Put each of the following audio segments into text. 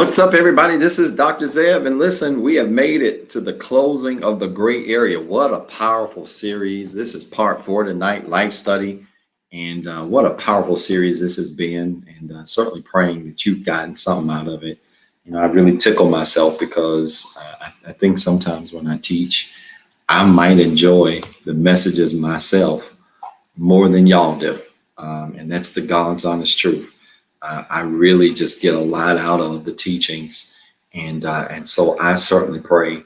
What's up, everybody? This is Dr. Zeb, and listen, we have made it to the closing of the gray area. What a powerful series. This is part 4 tonight, life study, and what a powerful series this has been, and certainly praying that you've gotten something out of it. You know, I really tickle myself because I think sometimes when I teach, I might enjoy the messages myself more than y'all do, and that's the God's honest truth. I really just get a lot out of the teachings, and so I certainly pray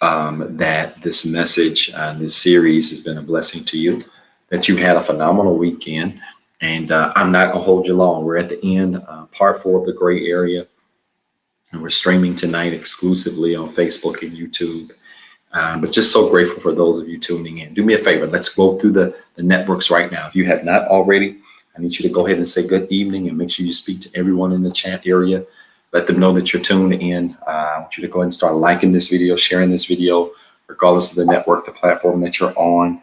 that this message, this series has been a blessing to you, that you had a phenomenal weekend, and I'm not going to hold you long. We're at the end, part 4 of the gray area, and we're streaming tonight exclusively on Facebook and YouTube, but just so grateful for those of you tuning in. Do me a favor. Let's go through the networks right now. If you have not already, I need you to go ahead and say good evening and make sure you speak to everyone in the chat area. Let them know that you're tuned in. I want you to go ahead and start liking this video, sharing this video, regardless of the network, the platform that you're on.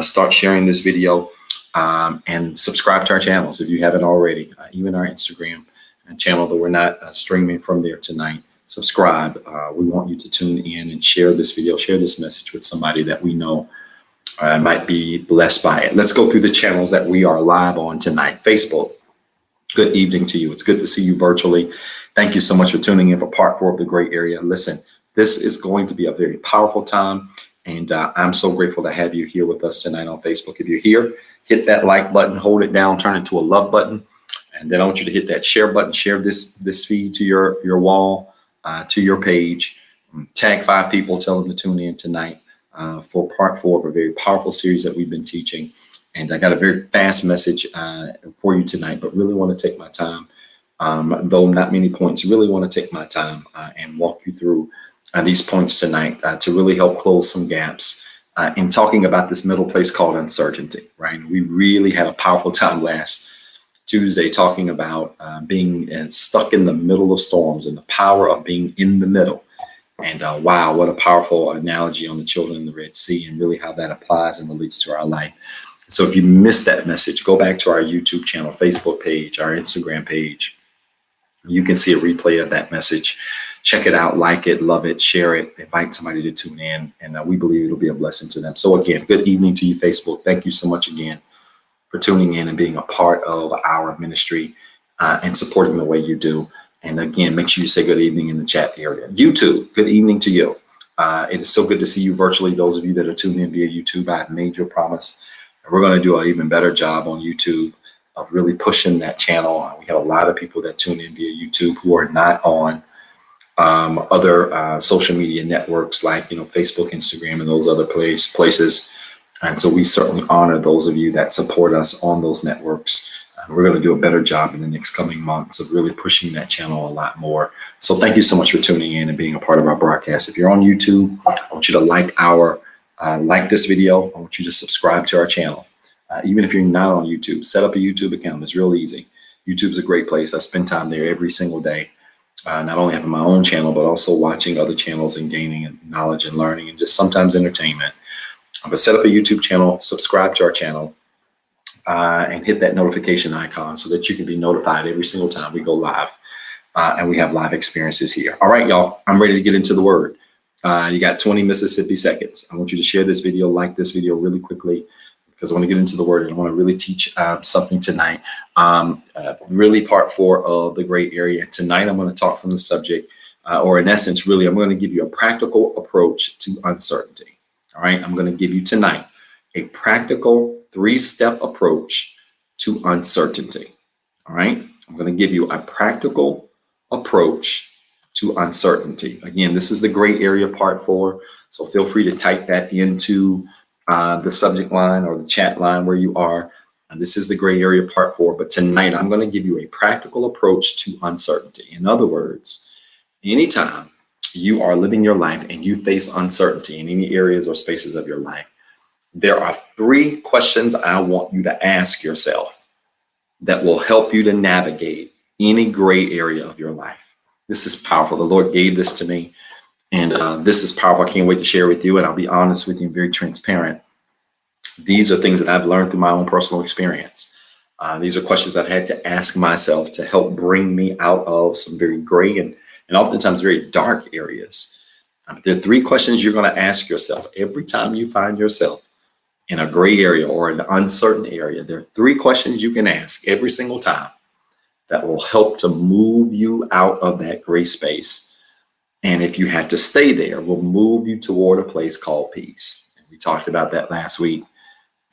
Start sharing this video and subscribe to our channels if you haven't already, even our Instagram channel, though we're not streaming from there tonight. Subscribe. We want you to tune in and share this video, share this message with somebody that we know might be blessed by it. Let's go through the channels that we are live on tonight. Facebook, good evening to you. It's good to see you virtually. Thank you so much for tuning in for part 4 of the gray area. Listen, this is going to be a very powerful time, and I'm so grateful to have you here with us tonight on Facebook. If you're here, hit that like button, hold it down, turn it to a love button, and then I want you to hit that share button. Share this feed to your wall, to your page. Tag 5 people, tell them to tune in tonight for part 4 of a very powerful series that we've been teaching. And I got a very fast message for you tonight, but really want to take my time, though not many points, really want to take my time and walk you through these points tonight to really help close some gaps in talking about this middle place called uncertainty, right? We really had a powerful time last Tuesday talking about being stuck in the middle of storms and the power of being in the middle. And wow, what a powerful analogy on the children in the Red Sea and really how that applies and relates to our life. So if you missed that message, go back to our YouTube channel, Facebook page, our Instagram page. You can see a replay of that message. Check it out, like it, love it, share it, invite somebody to tune in, and we believe it'll be a blessing to them. So again, good evening to you, Facebook. Thank you so much again for tuning in and being a part of our ministry and supporting the way you do. And again, make sure you say good evening in the chat area. YouTube, good evening to you. It is so good to see you virtually. Those of you that are tuned in via YouTube, I've made you a promise. And we're going to do an even better job on YouTube of really pushing that channel. We have a lot of people that tune in via YouTube who are not on other social media networks like, Facebook, Instagram, and those other places. And so we certainly honor those of you that support us on those networks. We're going to do a better job in the next coming months of really pushing that channel a lot more. So thank you so much for tuning in and being a part of our broadcast. If you're on YouTube, I want you to like this video. I want you to subscribe to our channel. Even if you're not on YouTube, set up a YouTube account. It's real easy. YouTube's a great place. I spend time there every single day, not only having my own channel, but also watching other channels and gaining knowledge and learning and just sometimes entertainment. But set up a YouTube channel, subscribe to our channel. And hit that notification icon so that you can be notified every single time we go live and we have live experiences here. All right, y'all, I'm ready to get into the word. You got 20 Mississippi seconds. I want you to share this video, like this video really quickly, because I want to get into the word and I want to really teach something tonight. Really part 4 of the gray area. Tonight, I'm going to talk from the subject, or in essence, really, I'm going to give you a practical approach to uncertainty. All right, I'm going to give you tonight a practical 3-step approach to uncertainty. All right. I'm going to give you a practical approach to uncertainty. Again, this is the gray area part 4. So feel free to type that into the subject line or the chat line where you are. And this is the gray area part 4. But tonight I'm going to give you a practical approach to uncertainty. In other words, anytime you are living your life and you face uncertainty in any areas or spaces of your life, there are 3 questions I want you to ask yourself that will help you to navigate any gray area of your life. This is powerful. The Lord gave this to me, and this is powerful. I can't wait to share with you, and I'll be honest with you, very transparent. These are things that I've learned through my own personal experience. These are questions I've had to ask myself to help bring me out of some very gray and and oftentimes very dark areas. There are 3 questions you're going to ask yourself every time you find yourself in a gray area or an uncertain area. There are 3 questions you can ask every single time that will help to move you out of that gray space. And if you have to stay there, will move you toward a place called peace. And we talked about that last week,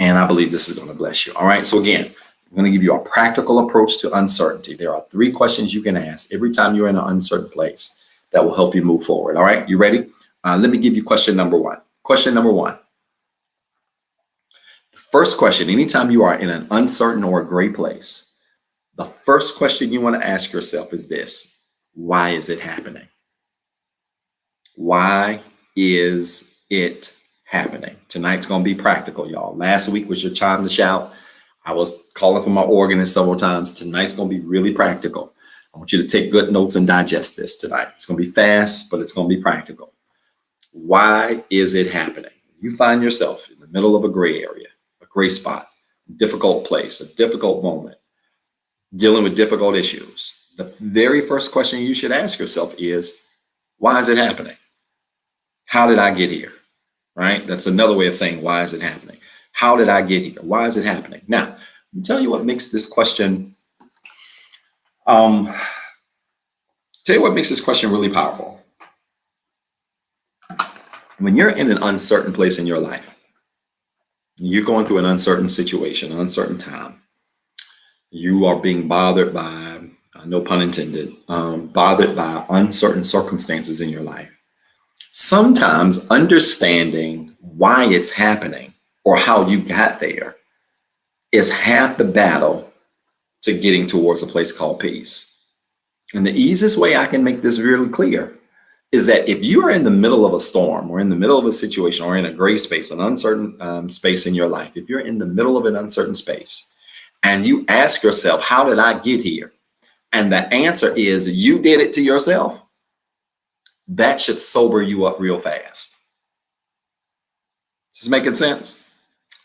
and I believe this is going to bless you. All right. So again, I'm going to give you a practical approach to uncertainty. There are 3 questions you can ask every time you're in an uncertain place that will help you move forward. All right. You ready? Let me give you question number 1. Question number 1. The first question, anytime you are in an uncertain or a gray place, the first question you want to ask yourself is this: why is it happening? Why is it happening? Tonight's going to be practical, y'all. Last week was your time to shout. I was calling for my organist several times. Tonight's going to be really practical. I want you to take good notes and digest this tonight. It's going to be fast, but it's going to be practical. Why is it happening? You find yourself in the middle of a gray area, a gray spot, a difficult place, a difficult moment, dealing with difficult issues. The very first question you should ask yourself is, why is it happening? How did I get here? Right? That's another way of saying, why is it happening? How did I get here? Why is it happening? Now, let me tell you what makes this question, really powerful. When you're in an uncertain place in your life, you're going through an uncertain situation, an uncertain time, you are being bothered by, no pun intended, bothered by uncertain circumstances in your life. Sometimes understanding why it's happening or how you got there is half the battle to getting towards a place called peace. And the easiest way I can make this really clear is that if you are in the middle of a storm or in the middle of a situation or in a gray space, an uncertain space in your life, if you're in the middle of an uncertain space and you ask yourself, how did I get here? And the answer is you did it to yourself, that should sober you up real fast. Is this making sense?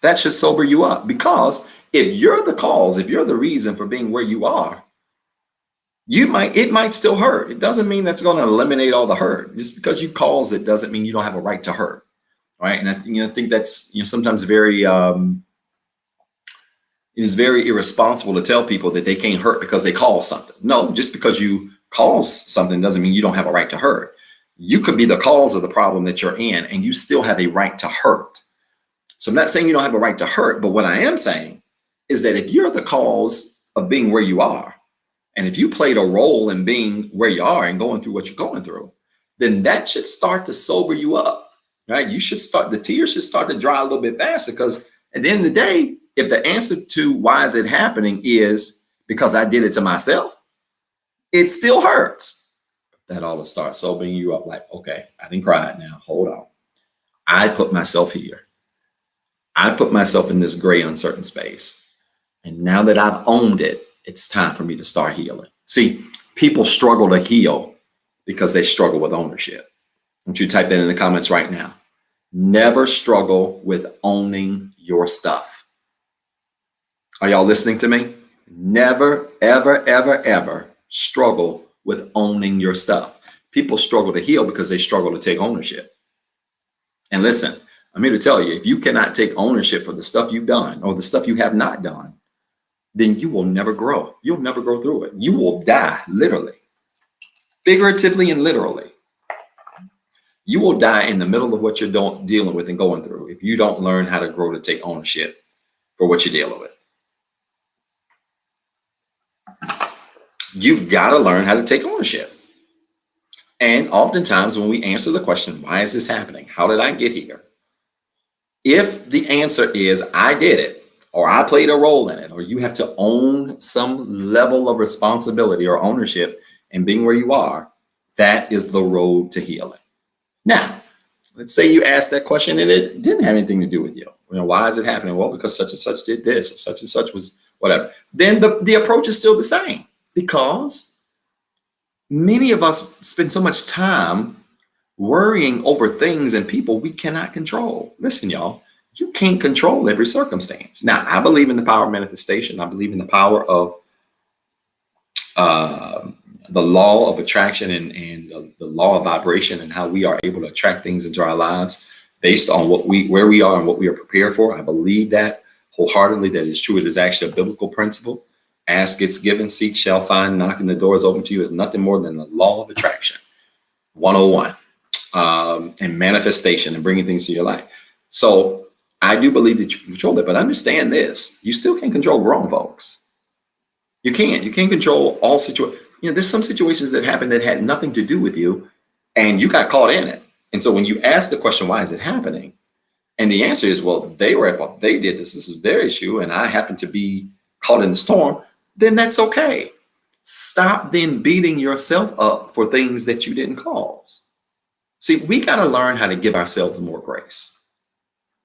That should sober you up, because if you're the cause, if you're the reason for being where you are, it might still hurt. It doesn't mean that's going to eliminate all the hurt. Just because you caused it doesn't mean you don't have a right to hurt. Right. And I think that's, sometimes very, it is very irresponsible to tell people that they can't hurt because they caused something. No, just because you cause something doesn't mean you don't have a right to hurt. You could be the cause of the problem that you're in, and you still have a right to hurt. So I'm not saying you don't have a right to hurt, but what I am saying is that if you're the cause of being where you are, and if you played a role in being where you are and going through what you're going through, then that should start to sober you up, right? The tears should start to dry a little bit faster, because at the end of the day, if the answer to why is it happening is because I did it to myself, it still hurts. That ought to start sobering you up, like, okay, I didn't cry it now. Hold on. I put myself here. I put myself in this gray, uncertain space. And now that I've owned it, it's time for me to start healing. See, people struggle to heal because they struggle with ownership. I want you to type that in the comments right now. Never struggle with owning your stuff. Are y'all listening to me? Never, ever, ever, ever struggle with owning your stuff. People struggle to heal because they struggle to take ownership. And listen, I'm here to tell you, if you cannot take ownership for the stuff you've done or the stuff you have not done, then you will never grow. You'll never grow through it. You will die, literally, figuratively and literally. You will die in the middle of what you're dealing with and going through if you don't learn how to grow to take ownership for what you're dealing with. You've got to learn how to take ownership. And oftentimes when we answer the question, why is this happening? How did I get here? If the answer is I did it, or I played a role in it, or you have to own some level of responsibility or ownership in being where you are, that is the road to healing. Now, let's say you asked that question and it didn't have anything to do with you. Why is it happening? Well, because such and such did this, or such and such was whatever. Then the approach is still the same, because many of us spend so much time worrying over things and people we cannot control. Listen, y'all, you can't control every circumstance. Now, I believe in the power of manifestation. I believe in the power of the law of attraction and the law of vibration and how we are able to attract things into our lives based on where we are and what we are prepared for. I believe that wholeheartedly, that is true. It is actually a biblical principle. Ask, it's given, seek, shall find, knocking, the door is open to you, is nothing more than the law of attraction 101, and manifestation and bringing things to your life. So I do believe that you can control it, but understand this, you still can't control grown folks. You can't control all situations. There's some situations that happened that had nothing to do with you and you got caught in it. And so when you ask the question, why is it happening? And the answer is, well, they were at fault. They did this. This is their issue. And I happen to be caught in the storm. Then that's okay. Stop then beating yourself up for things that you didn't cause. See, we got to learn how to give ourselves more grace.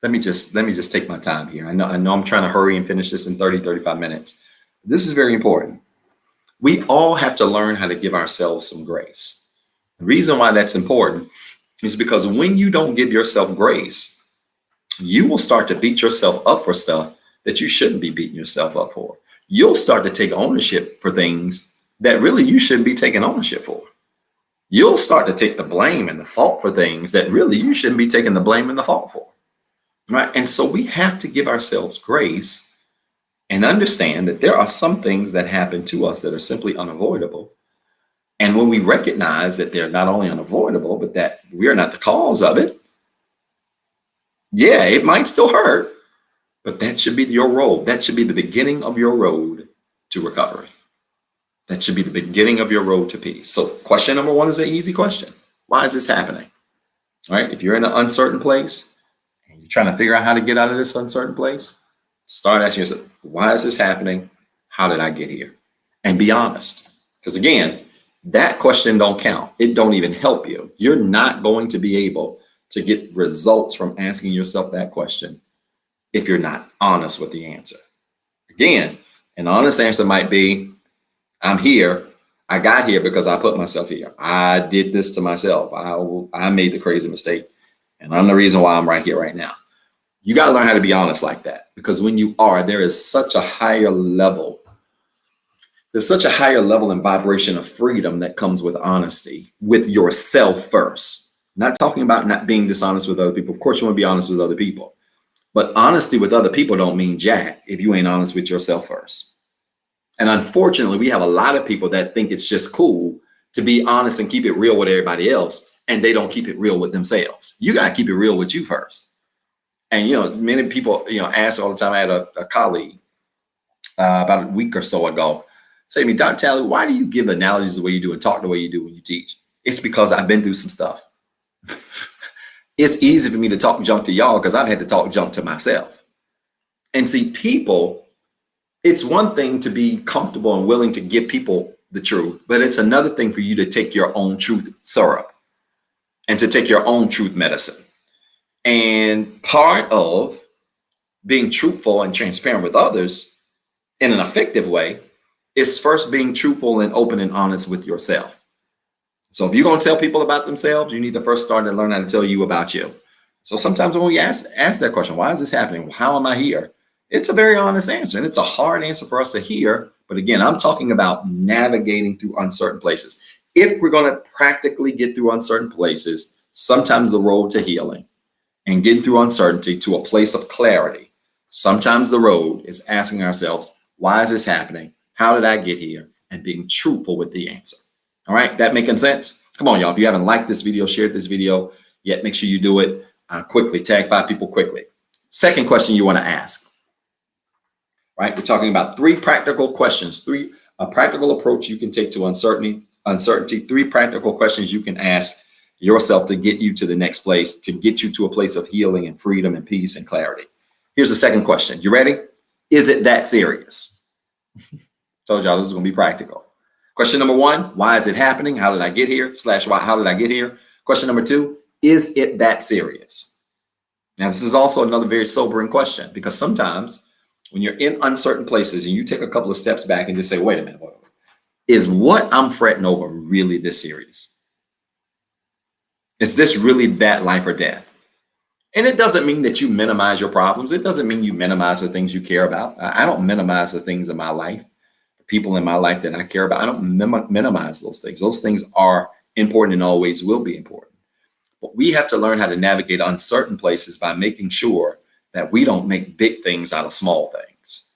Let me just take my time here. I know I'm trying to hurry and finish this in 30, 35 minutes. This is very important. We all have to learn how to give ourselves some grace. The reason why that's important is because when you don't give yourself grace, you will start to beat yourself up for stuff that you shouldn't be beating yourself up for. You'll start to take ownership for things that really you shouldn't be taking ownership for. You'll start to take the blame and the fault for things that really you shouldn't be taking the blame and the fault for. Right? And so we have to give ourselves grace and understand that there are some things that happen to us that are simply unavoidable. And when we recognize that they're not only unavoidable, but that we are not the cause of it, yeah, it might still hurt, but that should be your road. That should be the beginning of your road to recovery. That should be the beginning of your road to peace. So question number one is an easy question. Why is this happening? All right. If you're in an uncertain place and you're trying to figure out how to get out of this uncertain place, start asking yourself, why is this happening? How did I get here? And be honest. Because again, that question don't count. It don't even help you. You're not going to be able to get results from asking yourself that question if you're not honest with the answer. Again, an honest answer might be, I'm here. I got here because I put myself here. I did this to myself. I made the crazy mistake. And I'm the reason why I'm right here right now. You got to learn how to be honest like that, because when you are, there is such a higher level. There's such a higher level and vibration of freedom that comes with honesty with yourself first. Not talking about not being dishonest with other people. Of course, you want to be honest with other people. But honesty with other people don't mean jack if you ain't honest with yourself first. And unfortunately, we have a lot of people that think it's just cool to be honest and keep it real with everybody else, and they don't keep it real with themselves. You got to keep it real with you first. And, many people, ask all the time. I had a colleague about a week or so ago say to me, Dr. Talley, why do you give analogies the way you do and talk the way you do when you teach? It's because I've been through some stuff. It's easy for me to talk junk to y'all because I've had to talk junk to myself. And see, people, it's one thing to be comfortable and willing to give people the truth, but it's another thing for you to take your own truth syrup and to take your own truth medicine. And part of being truthful and transparent with others in an effective way is first being truthful and open and honest with yourself. So if you're going to tell people about themselves, you need to first start and learn how to tell you about you. So sometimes when we ask that question, why is this happening? How am I here? It's a very honest answer, and it's a hard answer for us to hear. But again, I'm talking about navigating through uncertain places. If we're going to practically get through uncertain places, sometimes the road to healing and getting through uncertainty to a place of clarity, sometimes the road is asking ourselves, why is this happening? How did I get here? And being truthful with the answer. All right, that making sense? Come on, y'all. If you haven't liked this video, shared this video yet, make sure you do it quickly. Tag 5 people quickly. Second question you want to ask. Right, we're talking about 3 practical questions, a practical approach you can take to uncertainty, 3 practical questions you can ask yourself to get you to the next place, to get you to a place of healing and freedom and peace and clarity. Here's the second question. You ready? Is it that serious? Told y'all this is going to be practical. Question number 1, why is it happening? How did I get here? / how did I get here? Question number 2, is it that serious? Now, this is also another very sobering question, because sometimes when you're in uncertain places and you take a couple of steps back and just say, wait a minute, is what I'm fretting over really this serious? Is this really that life or death? And it doesn't mean that you minimize your problems. It doesn't mean you minimize the things you care about. I don't minimize the things in my life. The people in my life that I care about. I don't minimize those things. Those things are important and always will be important. But we have to learn how to navigate uncertain places by making sure that we don't make big things out of small things.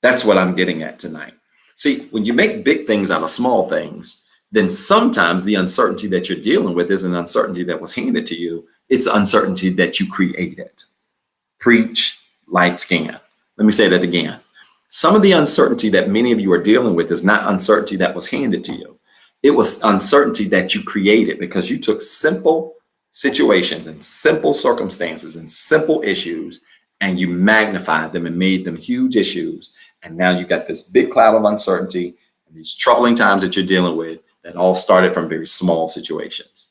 That's what I'm getting at tonight. See, when you make big things out of small things, then sometimes the uncertainty that you're dealing with is an uncertainty that was handed to you. It's uncertainty that you created. Preach, light skin. Let me say that again. Some of the uncertainty that many of you are dealing with is not uncertainty that was handed to you. It was uncertainty that you created because you took simple situations and simple circumstances and simple issues and you magnified them and made them huge issues. And now you got this big cloud of uncertainty and these troubling times that you're dealing with that all started from very small situations.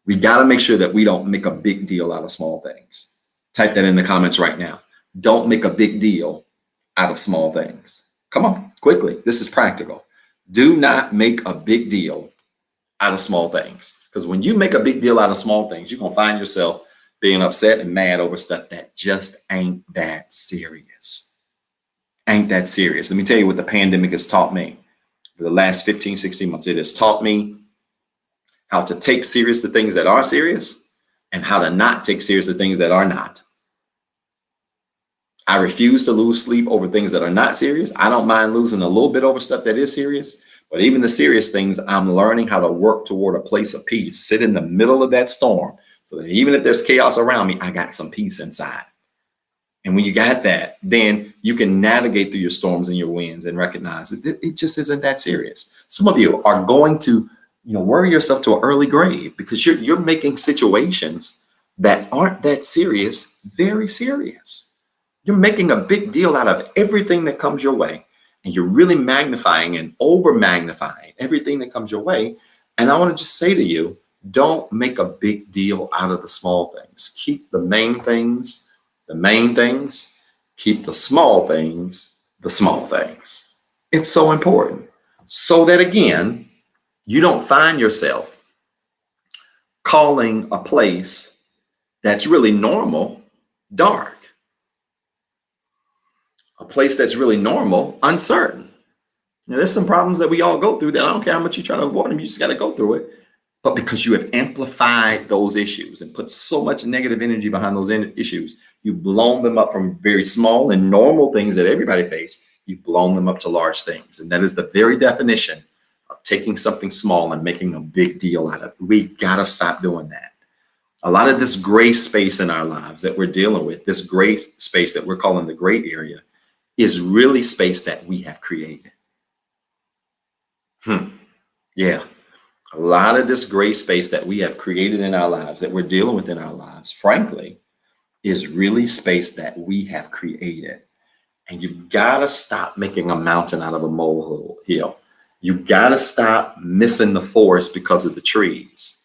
We got to make sure that we don't make a big deal out of small things. Type that in the comments right now. Don't make a big deal out of small things. Come on, quickly. This is practical. Do not make a big deal out of small things. Because when you make a big deal out of small things, you're going to find yourself being upset and mad over stuff that just ain't that serious. Ain't that serious. Let me tell you what the pandemic has taught me. For the last 15, 16 months, it has taught me how to take serious the things that are serious and how to not take serious the things that are not. I refuse to lose sleep over things that are not serious. I don't mind losing a little bit over stuff that is serious, but even the serious things, I'm learning how to work toward a place of peace, sit in the middle of that storm so that even if there's chaos around me, I got some peace inside. And when you got that, then you can navigate through your storms and your winds and recognize that it just isn't that serious. Some of you are going to, worry yourself to an early grave because you're making situations that aren't that serious very serious. You're making a big deal out of everything that comes your way, and you're really magnifying and over magnifying everything that comes your way. And I want to just say to you, don't make a big deal out of the small things. Keep the main things, the main things. Keep the small things, the small things. It's so important. So that again, you don't find yourself calling a place that's really normal dark. A place that's really normal, uncertain. There's some problems that we all go through that I don't care how much you try to avoid them, you just got to go through it. But because you have amplified those issues and put so much negative energy behind those issues, you've blown them up from very small and normal things that everybody face. You've blown them up to large things. And that is the very definition of taking something small and making a big deal out of it. We got to stop doing that. A lot of this gray space in our lives that we're dealing with, this gray space that we're calling the gray area, is really space that we have created. Yeah. A lot of this gray space that we have created in our lives, that we're dealing with in our lives, frankly, is really space that we have created. And you've got to stop making a mountain out of a molehill. You've got to stop missing the forest because of the trees.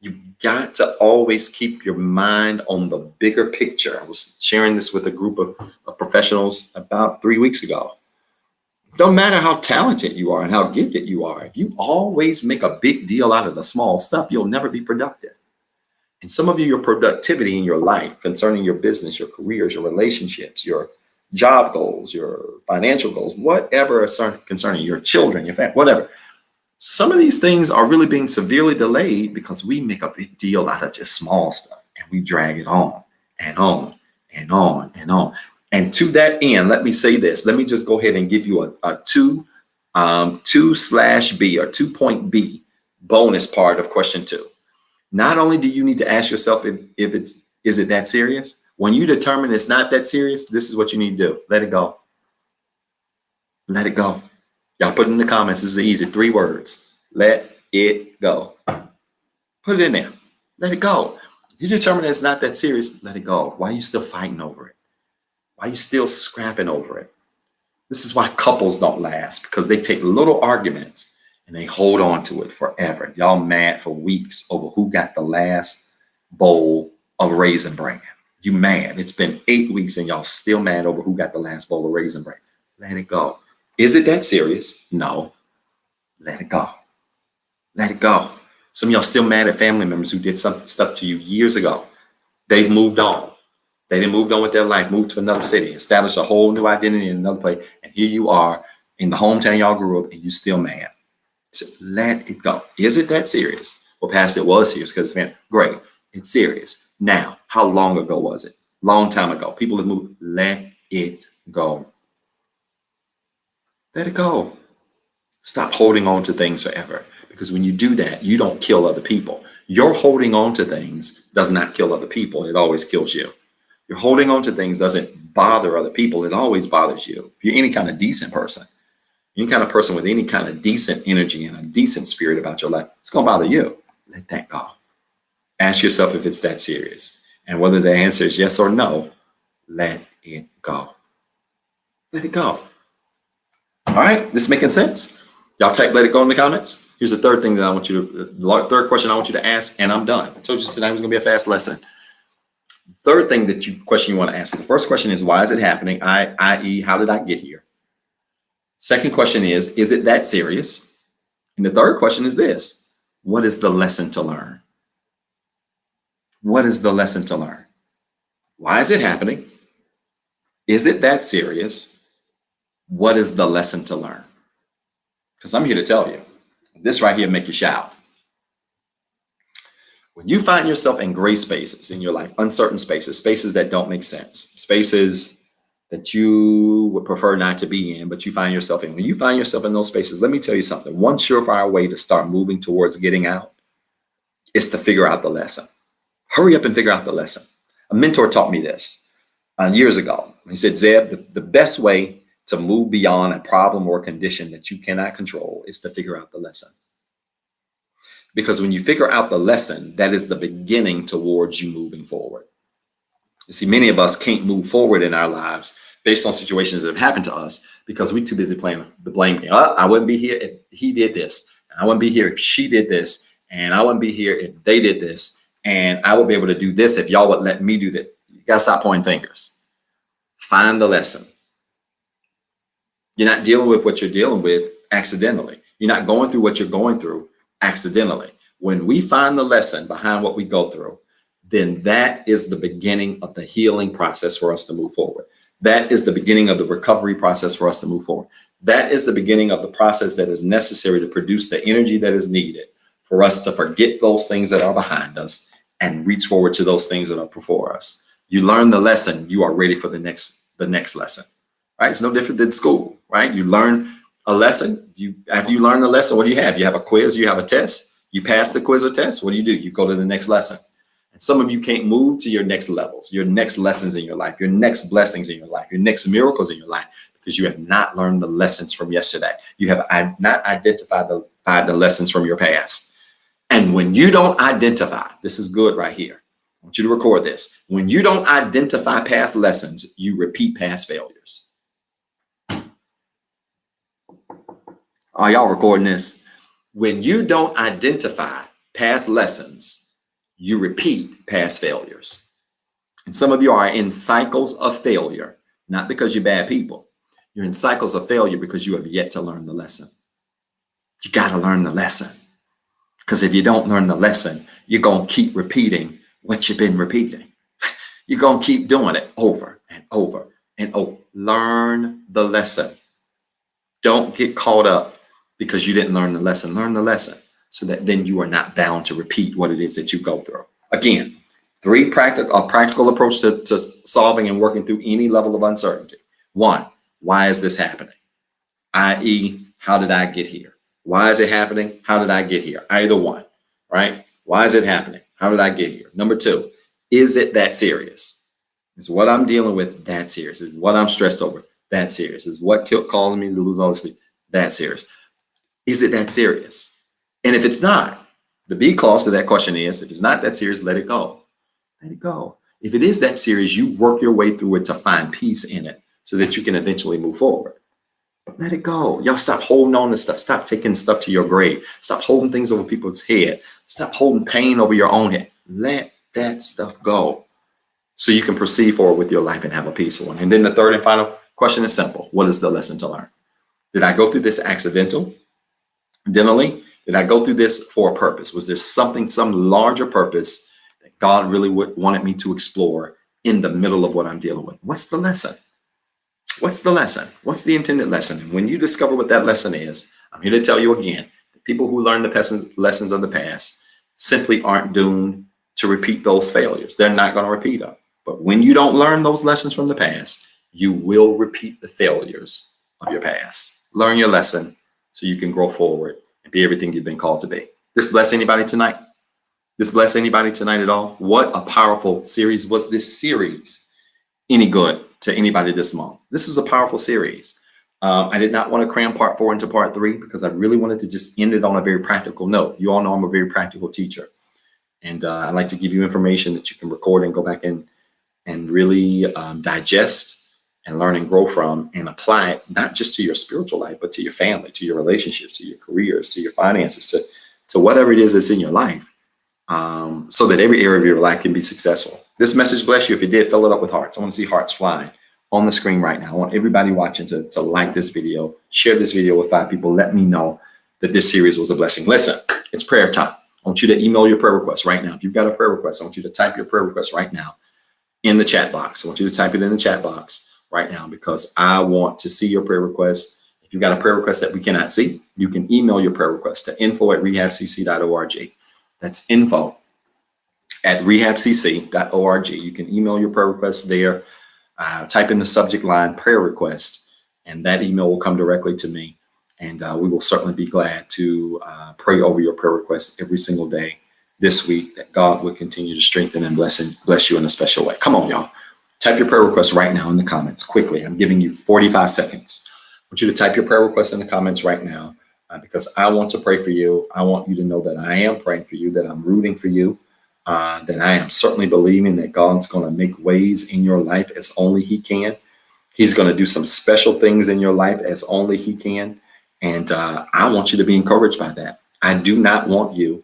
You've got to always keep your mind on the bigger picture. I was sharing this with a group of professionals about 3 weeks ago. Don't matter how talented you are and how gifted you are. If you always make a big deal out of the small stuff, you'll never be productive. And some of you, your productivity in your life concerning your business, your careers, your relationships, your job goals, your financial goals, whatever concerning your children, your family, whatever. Some of these things are really being severely delayed because we make a big deal out of just small stuff and we drag it on and on and on and on. And to that end, let me say this. Let me just go ahead and give you a 2/B or 2-point B bonus part of question 2. Not only do you need to ask yourself is it that serious? When you determine it's not that serious, this is what you need to do. Let it go. Let it go. Y'all put it in the comments. This is easy. 3 words. Let it go. Put it in there. Let it go. If you determine it's not that serious, let it go. Why are you still fighting over it? Why are you still scrapping over it? This is why couples don't last, because they take little arguments and they hold on to it forever. Y'all mad for weeks over who got the last bowl of Raisin Bran. You mad. It's been 8 weeks and y'all still mad over who got the last bowl of Raisin Bran. Let it go. Is it that serious? No. Let it go. Let it go. Some of y'all still mad at family members who did some stuff to you years ago. They've moved on. They didn't move on with their life, moved to another city, established a whole new identity in another place. And here you are in the hometown y'all grew up and you still mad. So let it go. Is it that serious? Well, Pastor, it was serious because great. It's serious. Now, how long ago was it? Long time ago. People have moved. Let it go. Let it go. Stop holding on to things forever. Because when you do that, you don't kill other people. Your holding on to things does not kill other people. It always kills you. Your holding on to things doesn't bother other people. It always bothers you. If you're any kind of decent person, any kind of person with any kind of decent energy and a decent spirit about your life, it's going to bother you. Let that go. Ask yourself if it's that serious. And whether the answer is yes or no, let it go. Let it go. All right, this making sense? Y'all type let it go in the comments. Here's the third thing that I want you to, the third question I want you to ask, and I'm done. I told you tonight was going to be a fast lesson. Third thing question you want to ask. The first question is, why is it happening? I.e., how did I get here? Second question is it that serious? And the third question is this: what is the lesson to learn? What is the lesson to learn? Why is it happening? Is it that serious? What is the lesson to learn? Because I'm here to tell you, this right here make you shout. When you find yourself in gray spaces in your life, uncertain spaces, spaces that don't make sense, spaces that you would prefer not to be in, but you find yourself in. When you find yourself in those spaces, let me tell you something. One surefire way to start moving towards getting out is to figure out the lesson. Hurry up and figure out the lesson. A mentor taught me this years ago. He said, Zeb, the best way to move beyond a problem or condition that you cannot control is to figure out the lesson. Because when you figure out the lesson, that is the beginning towards you moving forward. You see, many of us can't move forward in our lives based on situations that have happened to us because we're too busy playing the blame game. I wouldn't be here if he did this. And I wouldn't be here if she did this. And I wouldn't be here if they did this. And I would be able to do this if y'all would let me do that. You got to stop pointing fingers. Find the lesson. You're not dealing with what you're dealing with accidentally. You're not going through what you're going through accidentally. When we find the lesson behind what we go through, then that is the beginning of the healing process for us to move forward. That is the beginning of the recovery process for us to move forward. That is the beginning of the process that is necessary to produce the energy that is needed for us to forget those things that are behind us and reach forward to those things that are before us. You learn the lesson, you are ready for the next lesson. Right? It's no different than school, right? You learn a lesson. After you learn the lesson, what do? You have a quiz, you have a test. You pass the quiz or test. What do? You go to the next lesson. And some of you can't move to your next levels, your next lessons in your life, your next blessings in your life, your next miracles in your life, because you have not learned the lessons from yesterday. You have not identified the lessons from your past. And when you don't identify, this is good right here. I want you to record this. When you don't identify past lessons, you repeat past failures. Are y'all recording this? When you don't identify past lessons, you repeat past failures. And some of you are in cycles of failure, not because you're bad people. You're in cycles of failure because you have yet to learn the lesson. You got to learn the lesson. Because if you don't learn the lesson, you're going to keep repeating what you've been repeating. You're going to keep doing it over and over and over. Learn the lesson. Don't get caught up because you didn't learn the lesson. Learn the lesson so that then you are not bound to repeat what it is that you go through. Again, a practical approach to solving and working through any level of uncertainty. One, why is this happening? I.e., how did I get here? Why is it happening? How did I get here? Either one, right? Why is it happening? How did I get here? Number two, is it that serious? Is what I'm dealing with that serious? Is what I'm stressed over that serious? Is what caused me to lose all the sleep that serious? Is it that serious? And if it's not, the B clause to that question is, if it's not that serious, let it go. Let it go. If it is that serious, you work your way through it to find peace in it so that you can eventually move forward. But let it go. Y'all stop holding on to stuff. Stop taking stuff to your grave. Stop holding things over people's head. Stop holding pain over your own head. Let that stuff go so you can proceed forward with your life and have a peaceful one. And then the third and final question is simple. What is the lesson to learn? Did I go through this accidentally? Did I go through this for a purpose? Was there some larger purpose that God really wanted me to explore in the middle of what I'm dealing with? What's the lesson? What's the lesson? What's the intended lesson? And when you discover what that lesson is, I'm here to tell you again, the people who learn the lessons of the past simply aren't doomed to repeat those failures. They're not going to repeat them. But when you don't learn those lessons from the past, you will repeat the failures of your past. Learn your lesson so you can grow forward and be everything you've been called to be. This bless anybody tonight? This bless anybody tonight at all? What a powerful series. Was this series any good to anybody this month? This is a powerful series. I did not want to cram part 4 into part 3 because I really wanted to just end it on a very practical note. You all know I'm a very practical teacher. And I like to give you information that you can record and go back and really digest and learn and grow from and apply it, not just to your spiritual life, but to your family, to your relationships, to your careers, to your finances, to whatever it is that's in your life, so that every area of your life can be successful. This message bless you. If it did, fill it up with hearts. I want to see hearts flying on the screen right now. I want everybody watching to like this video, share this video with 5 people. Let me know that this series was a blessing. Listen, it's prayer time. I want you to email your prayer request right now. If you've got a prayer request, I want you to type your prayer request right now in the chat box. I want you to type it in the chat box right now because I want to see your prayer request. If you've got a prayer request that we cannot see, you can email your prayer request to info@rehabcc.org. That's info@rehabcc.org. You can email your prayer request there. Type in the subject line prayer request, and that email will come directly to me. And we will certainly be glad to pray over your prayer request every single day this week, that God will continue to strengthen and bless you in a special way. Come on, y'all. Type your prayer request right now in the comments quickly. I'm giving you 45 seconds. I want you to type your prayer request in the comments right now because I want to pray for you. I want you to know that I am praying for you, that I'm rooting for you, that I am certainly believing that God's going to make ways in your life as only He can. He's going to do some special things in your life as only He can. And I want you to be encouraged by that. I do not want you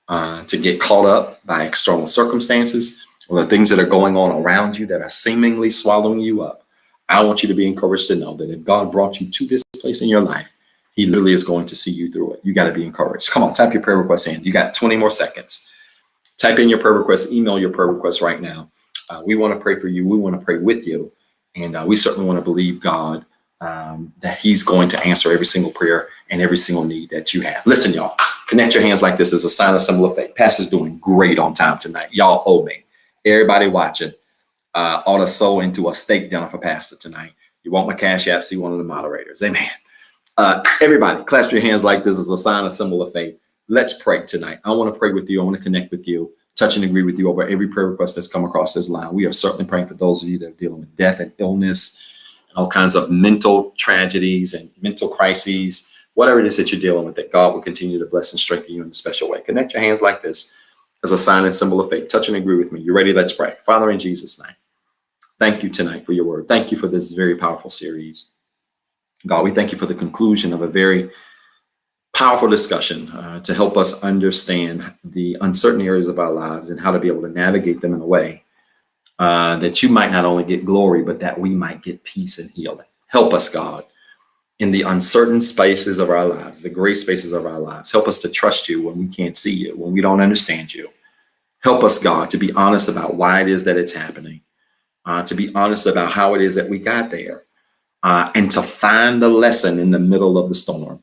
to get caught up by external circumstances or the things that are going on around you that are seemingly swallowing you up. I want you to be encouraged to know that if God brought you to this place in your life, He literally is going to see you through it. You got to be encouraged. Come on, type your prayer request in. You got 20 more seconds. Type in your prayer request, email your prayer request right now. We want to pray for you. We want to pray with you. And we certainly want to believe God that He's going to answer every single prayer and every single need that you have. Listen, y'all, connect your hands like this as a sign of symbol of faith. Pastor's doing great on time tonight. Y'all owe me. Everybody watching ought to sow into a steak dinner for Pastor tonight. You want my Cash App, see one of the moderators. Amen. Everybody, clasp your hands like this as a sign of symbol of faith. Let's pray tonight. I want to pray with you. I want to connect with you, touch and agree with you over every prayer request that's come across this line. We are certainly praying for those of you that are dealing with death and illness, all kinds of mental tragedies and mental crises, whatever it is that you're dealing with, that God will continue to bless and strengthen you in a special way. Connect your hands like this as a sign and symbol of faith. Touch and agree with me. You ready? Let's pray. Father, in Jesus' name, thank you tonight for your word. Thank you for this very powerful series. God, we thank you for the conclusion of a very powerful discussion to help us understand the uncertain areas of our lives and how to be able to navigate them in a way that you might not only get glory, but that we might get peace and healing. Help us, God, in the uncertain spaces of our lives, the gray spaces of our lives. Help us to trust you when we can't see you, when we don't understand you. Help us, God, to be honest about why it is that it's happening, to be honest about how it is that we got there, and to find the lesson in the middle of the storm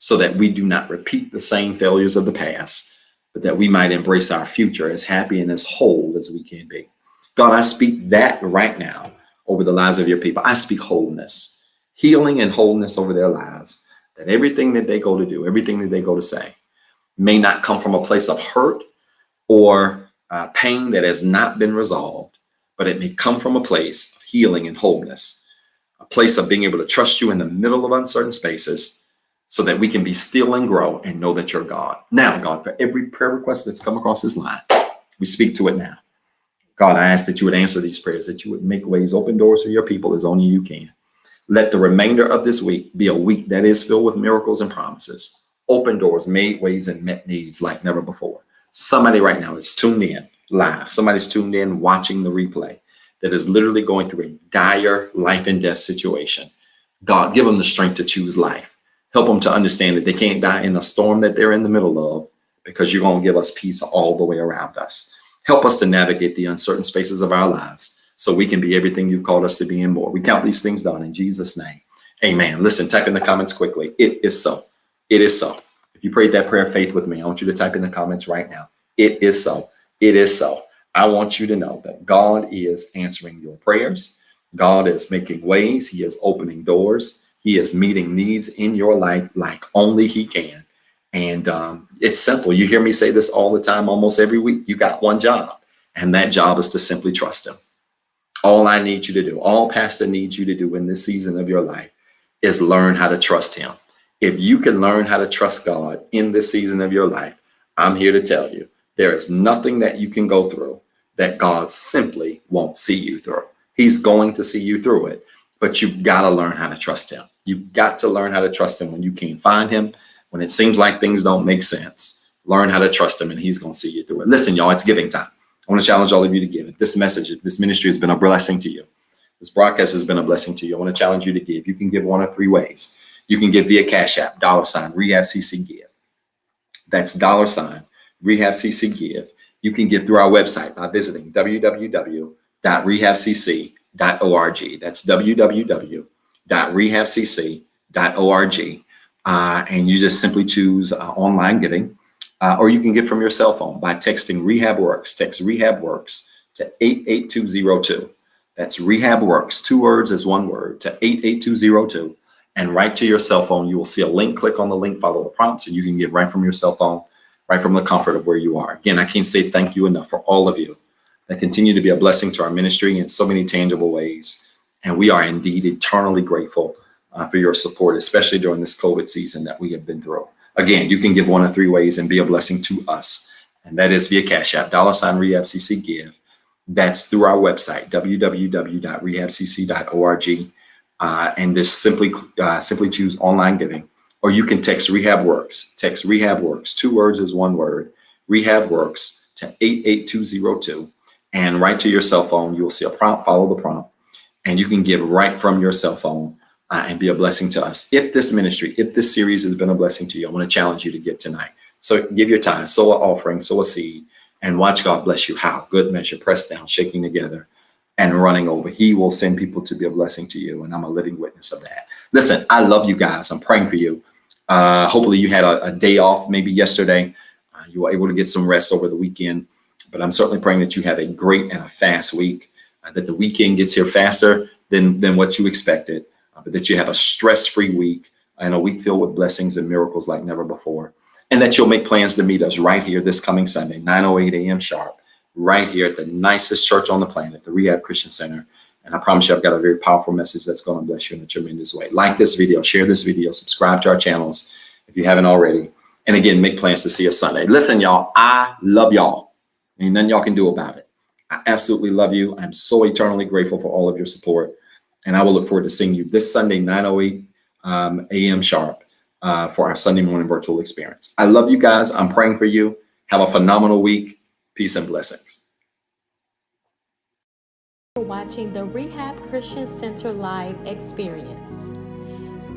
so that we do not repeat the same failures of the past, but that we might embrace our future as happy and as whole as we can be. God, I speak that right now over the lives of your people. I speak wholeness, healing and wholeness over their lives, that everything that they go to do, everything that they go to say may not come from a place of hurt or pain that has not been resolved, but it may come from a place of healing and wholeness, a place of being able to trust you in the middle of uncertain spaces so that we can be still and grow and know that you're God. Now, God, for every prayer request that's come across this line, we speak to it now. God, I ask that you would answer these prayers, that you would make ways, open doors for your people as only you can. Let the remainder of this week be a week that is filled with miracles and promises. Open doors, made ways, and met needs like never before. Somebody right now is tuned in live. Somebody's tuned in watching the replay that is literally going through a dire life and death situation. God, give them the strength to choose life. Help them to understand that they can't die in a storm that they're in the middle of, because you're going to give us peace all the way around us. Help us to navigate the uncertain spaces of our lives so we can be everything you called us to be and more. We count these things done in Jesus' name. Amen. Listen, type in the comments quickly. It is so. It is so. If you prayed that prayer of faith with me, I want you to type in the comments right now. It is so. It is so. I want you to know that God is answering your prayers. God is making ways. He is opening doors. He is meeting needs in your life like only he can. And it's simple. You hear me say this all the time, almost every week. You got one job, and that job is to simply trust him. All I need you to do, all Pastor needs you to do in this season of your life is learn how to trust him. If you can learn how to trust God in this season of your life, I'm here to tell you, there is nothing that you can go through that God simply won't see you through. He's going to see you through it, but you've got to learn how to trust him. You've got to learn how to trust him when you can't find him, when it seems like things don't make sense. Learn how to trust him, and he's going to see you through it. Listen, y'all, it's giving time. I want to challenge all of you to give. If this message, if this ministry has been a blessing to you, this broadcast has been a blessing to you, I want to challenge you to give. You can give one of three ways. You can give via Cash App, $REHABCCGIVE. That's $REHABCCGIVE. You can give through our website by visiting www.rehabcc.org. That's www.rehabcc.org. And you just simply choose online giving. Or you can give from your cell phone by texting REHABWORKS. Text REHABWORKS to 88202. That's REHABWORKS, 2 words as 1 word, to 88202. And right to your cell phone, you will see a link. Click on the link, follow the prompts, and you can give right from your cell phone, right from the comfort of where you are. Again, I can't say thank you enough for all of you that continue to be a blessing to our ministry in so many tangible ways. And we are indeed eternally grateful for your support, especially during this COVID season that we have been through. Again, you can give one of three ways and be a blessing to us. And that is via Cash App, $REHABCCGIVE. That's through our website, www.rehabcc.org. And just simply choose online giving. Or you can text REHABWORKS. Text REHABWORKS, 2 words as 1 word, REHABWORKS to 88202. And right to your cell phone, you will see a prompt, follow the prompt. And you can give right from your cell phone and be a blessing to us. If this ministry, if this series has been a blessing to you, I want to challenge you to give tonight. So give your time, sow an offering, sow a seed, and watch God bless you. How? Good measure, pressed down, shaking together, and running over. He will send people to be a blessing to you, and I'm a living witness of that. Listen, I love you guys. I'm praying for you. Hopefully you had a day off, maybe yesterday. You were able to get some rest over the weekend, but I'm certainly praying that you have a great and a fast week, that the weekend gets here faster than what you expected, but that you have a stress-free week and a week filled with blessings and miracles like never before, and that you'll make plans to meet us right here this coming Sunday, 9:08 a.m. sharp, right here at the nicest church on the planet, the Rehab Christian Center. And I promise you, I've got a very powerful message that's going to bless you in a tremendous way. Like this video, share this video, subscribe to our channels if you haven't already. And again, make plans to see us Sunday. Listen, y'all, I love y'all. Ain't nothing y'all can do about it. I absolutely love you. I'm so eternally grateful for all of your support. And I will look forward to seeing you this Sunday, 9:08 a.m. sharp for our Sunday morning virtual experience. I love you guys. I'm praying for you. Have a phenomenal week. Peace and blessings. For watching the Rehab Christian Center live experience.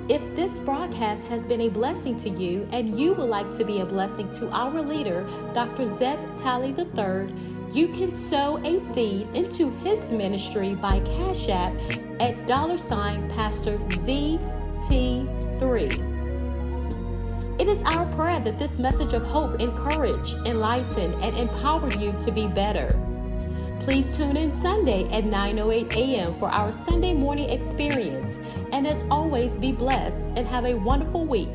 If this broadcast has been a blessing to you and you would like to be a blessing to our leader, Dr. Zeb Talley III, you can sow a seed into his ministry by Cash App at $Pastor ZT3. It is our prayer that this message of hope encourage, enlighten, and empower you to be better. Please tune in Sunday at 9:08 a.m. for our Sunday morning experience. And as always, be blessed and have a wonderful week.